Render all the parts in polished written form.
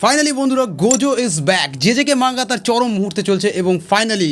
Finally বন্ধুরা Gojo is back. জেজেকে manga তার চরম মুহূর্তে চলছে এবং ফাইনালি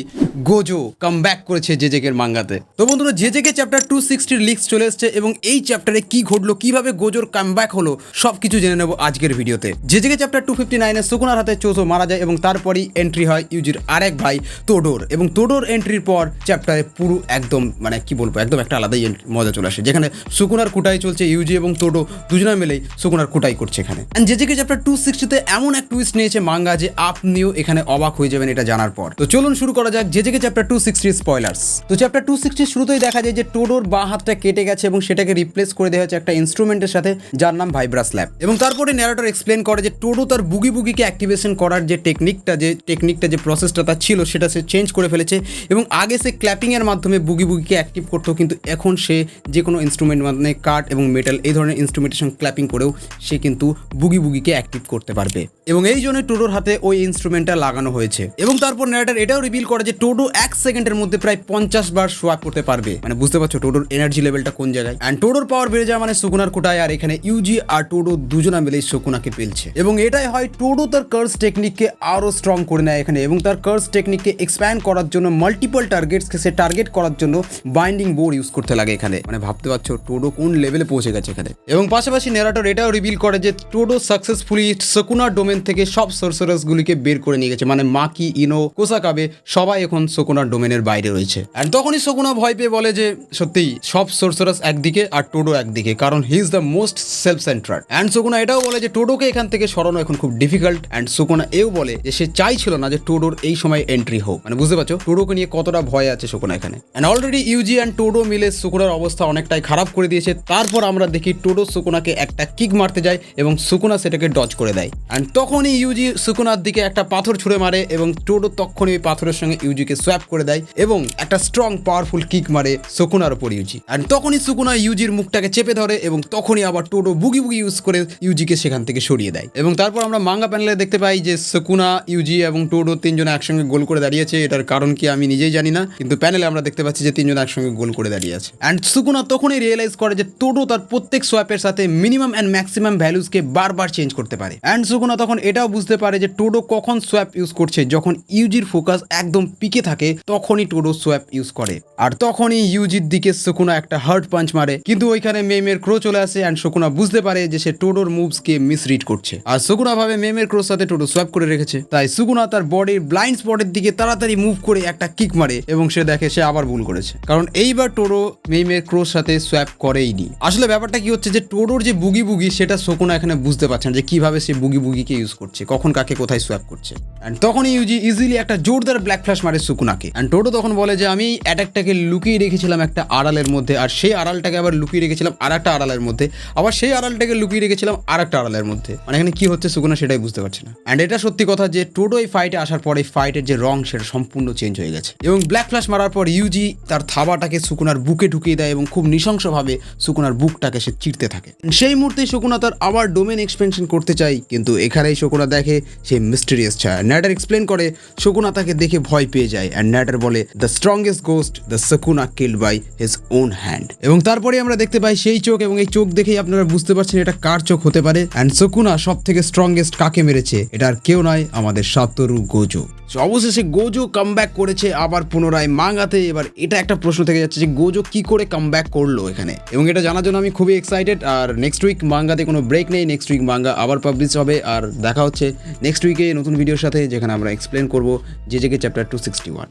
গোজো কাম ব্যাক করেছে জেজেকের মাঙ্গাতে। তো বন্ধুরা জেজেকে চ্যাপ্টার 260 লিক্স চলে এসেছে এবং এই চ্যাপ্টারে কি ঘটলো, কিভাবে গোজোর কাম ব্যাক হলো, সব কিছু জেনে নেবো আজকের ভিডিওতে। জেজেকে চ্যাপ্টার 259-এ সুকুনার হাতে চোজো মারা যায় এবং তারপরই এন্ট্রি হয় ইউজির আরেক ভাই তোডোর। এবং তোডোর এন্ট্রির পর চ্যাপ্টারে পুরো একদম কি বলবো, একদম একটা আলাদাই মজা চলে আসে, যেখানে সুকুনার কুটাই চলছে। ইউজি এবং তোডো দুজনে মিলেই সুকুনার কুটাই করছে এখানে। অ্যান্ড জেজেকে চ্যাপ্টার 260-তে এমন এক টুইস্ট নিয়েছে মাঙ্গা যে আপনিও এখানে অবাক হয়ে যাবেন এটা জানার পর। তো চলুন শুরু করা যাক জেজেকে চ্যাপ্টার 260 স্পয়লার্স। তো চ্যাপ্টার 260 শুরুতেই দেখা যায় যে টোডোর বাঁ হাতটা কেটে গেছে এবং সেটাকে রিপ্লেস করে দেওয়া হয়েছে একটা ইনস্ট্রুমেন্টের সাথে, যার নাম ভাইব্রা স্ল্যাপ। এবং তারপরে ন্যারেটর এক্সপ্লেন করে যে টোডো তার বুগি বুগিকে অ্যাক্টিভেশন করার যে টেকনিকটা যে প্রসেসটা তার ছিল সেটা সে চেঞ্জ করে ফেলেছে। এবং আগে সে ক্ল্যাপিং এর মাধ্যমে বুগি বুগিকে অ্যাক্টিভ করতো, কিন্তু এখন সে যে কোনো ইনস্ট্রুমেন্ট মানে কাঠ এবং মেটাল এই ধরনের ইনস্ট্রুমেন্টেশন ক্ল্যাপিং করেও সে কিন্তু বুগি বুগিকে অ্যাক্টিভ করতে পারবে। এবং এই জন্য টোডোর হাতে ওই ইনস্ট্রুমেন্টটা লাগানো হয়েছে। এবং তারপর ন্যারেটর এটাও রিভিল করে যে টোডো 1 সেকেন্ডের মধ্যে প্রায় 50 বার সোয়াপ করতে পারবে। মানে বুঝতে পারছো টোডোর এনার্জি লেভেলটা কোন জায়গায়। অ্যান্ড টোডোর পাওয়ার বেড়ে যায় মানে সুকুনার কোটায়, আর এখানে ইউজি আর টোডো দুজনা মিলেই সুকুনাকে পেলছে। এবং এটাই হয় টোডো তার কার্স টেকনিককে আরো স্ট্রং করে নেয় এখানে, এবং তার কার্স টেকনিককে এক্সপ্যান্ড করার জন্য মাল্টিপল টার্গেটসকে সে টার্গেট করার জন্য বাইন্ডিং বোর্ড ইউজ করতে লাগে এখানে। মানে ভাবতে পারছো টোডো কোন লেভেলে পৌঁছে গেছে এখানে। এবং পাশাপাশি ন্যারেটর এটাও রিভিল করে যে টোডো সাকসেসফুলি সুকুনার ডোমেন থেকে সব সরসারাস গুলিকে বের করে নিয়ে গেছে। মানে মাকি, ইনো, কোসাকাবে সবাই এখন সুকুনার ডোমেনের বাইরে রয়েছে। এন্ড তখনই সুকুনা ভয় পেয়ে বলে যে সত্যি সব সরসারাস একদিকে আর টোডো একদিকে, কারণ he is the most self centred. And Sukuna এটাও বলে যে টোডোকে এখান থেকে সরানো এখন খুব ডিফিকাল্ট। এন্ড সুকুনা এও বলে যে সে চাইছিল না যে টোডোর এই সময় এন্ট্রি হোক। মানে বুঝতে পারছো টোডোকে নিয়ে কতটা ভয় আছে সুকুনা এখানে। এন্ড অলরেডি ইউজি এন্ড টোডো মিলে সুকুনার অবস্থা অনেকটাই খারাপ করে দিয়েছে। তারপর আমরা দেখি টোডো সুকুনাকে একটা কিক মারতে যায় এবং সুকুনা সেটাকে ডজ করে দেয়। এন্ড তখনই ইউজি সুকুনার দিকে একটা পাথর ছুঁড়ে মারে এবং টোডো তখনই ওই পাথরের সঙ্গে ইউজিকে সোয়াপ করে দেয় এবং একটা স্ট্রং পাওয়ারফুল কিক মারে সুকুনার উপর ইউজি। এন্ড তখনই সুকুনা ইউজির মুখটাকে চেপে ধরে এবং তখনই আবার টোডো বুগি বুগি ইউজ করে ইউজিকে সেখান থেকে সরিয়ে দেয়। এবং তারপর আমরা মাঙ্গা প্যানেলে দেখতে পাই যে সুকুনা, ইউজি এবং টোডো তিনজনে একসঙ্গে গোল করে দাঁড়িয়েছে। এটার কারণ কি আমি নিজেই জানি না, কিন্তু প্যানেলে আমরা দেখতে পাচ্ছি যে তিনজন একসঙ্গে গোল করে দাঁড়িয়ে আছে। এন্ড সুকুনা তখনই রিয়েলাইজ করে যে টোডো তার প্রত্যেক সোয়াপের সাথে মিনিমাম এন্ড ম্যাক্সিমাম ভ্যালুজকে বারবার চেঞ্জ করতে পারে। এন্ড সুকুনা তখন এটাও বুঝতে পারে যে টোডো কখন সোয়াপ ইউজ করছে, যখন ইউজির ফোকাস একদম পিকে থাকে তখনই টোডো সোয়াপ ইউজ করে। আর তখনই ইউজির দিকে সুকুনা একটা হার্ড পাঞ্চ মারে, কিন্তু ওইখানে মেমের ক্রো চলে আসে। এন্ড সুকুনা বুঝতে পারে যে সে টোডোর মুভসকে মিসরিড করছে। আর সুকুনা ভাবে মেমের ক্রোর সাথে টোডো সোয়াপ করে রেখেছে, তাই সুকুনা তার বডির ব্লাইন্ড স্পটের দিকে তাড়াতাড়ি মুভ করে একটা কিক মারে এবং সে দেখে সে আবার ভুল করেছে, কারণ এইবার টোডো মেমের ক্রোর সাথে সোয়াপ করেইনি। আসলে ব্যাপারটা কি হচ্ছে যে টোডোর যে বুগি বুগি সেটা সুকুনা এখানে বুঝতে পারছে না যে কিভাবে সে বুগি বুগিকে ইউজ করছে, কখন কাকে কোথায় সোয়াপ করছে। এন্ড তখনই ইউজি ইজিলি একটা জোরদার ব্ল্যাক ফ্ল্যাশ মারে সুকুনাকে। এন্ড টোডো তখন বলে যে আমি অ্যাটাকটাকে লুকিয়ে রেখেছিলাম একটা আড়ালের মধ্যে, আর সেই আড়ালটাকে আবার লুকিয়ে রেখেছিলাম আর একটা আড়ালের মধ্যে, আবার সেই আড়ালটাকে লুকিয়ে রেখেছিলাম আর একটা আড়ালের মধ্যে। মানে এখানে কি হচ্ছে সুকুনা সেটাই বুঝতে পারছে না। এন্ড এটা সত্যি কথা যে টোডো এই ফাইটে আসার পরে ফাইটের যে রং সেটা সম্পূর্ণ চেঞ্জ হয়ে গেছে। এবং ব্ল্যাক ফ্ল্যাশ মারার পর ইউজি তার থাবাটাকে সুকুনার বুকে ঢুকিয়ে দেয় এবং খুব নৃশংসভাবে সুকুনার বুকটাকে সে চিরতে থাকে। সেই মুহূর্তে সুকুনা তার আবার ডোমেন এক্সপেনশন করতে চায়, কিন্তু এখানেই সুকুনা দেখে সেই মিস্টেরিয়াস ছায়া। ন্যাটার এক্সপ্লেন করে সুকুনা তাকে দেখে ভয় পেয়ে যায়। অ্যান্ড ন্যাটার বলে the strongest ghost the Sukuna killed by his own hand. এবং তারপরে আমরা দেখতে পাই সেই চোখ, এবং এই চোখ দেখেই আপনারা বুঝতে পারছেন এটা কার চোখ হতে পারে। অ্যান্ড সুকুনা সব থেকে স্ট্রংগেস্ট কাকে মেরেছে, এটা আর কেউ নয় আমাদের সাতোরু গোজো। অবশেষে গোজো কামব্যাক করেছে আবার পুনরায় মাঙ্গাতে। এবার এটা একটা প্রশ্ন থেকে যাচ্ছে যে গোজো কি করে কামব্যাক করলো এখানে, এবং এটা জানার জন্য আমি খুবই এক্সাইটেড। আর নেক্সট উইক মাঙ্গাতে কোনো ব্রেক নেই, নেক্সট উইক মাঙ্গা আবার পাবলিশ হবে। আর দেখা হচ্ছে নেক্সট উইকে নতুন ভিডিওর সাথে, যেখানে আমরা এক্সপ্লেন করবো জেজেকে চ্যাপ্টার 261।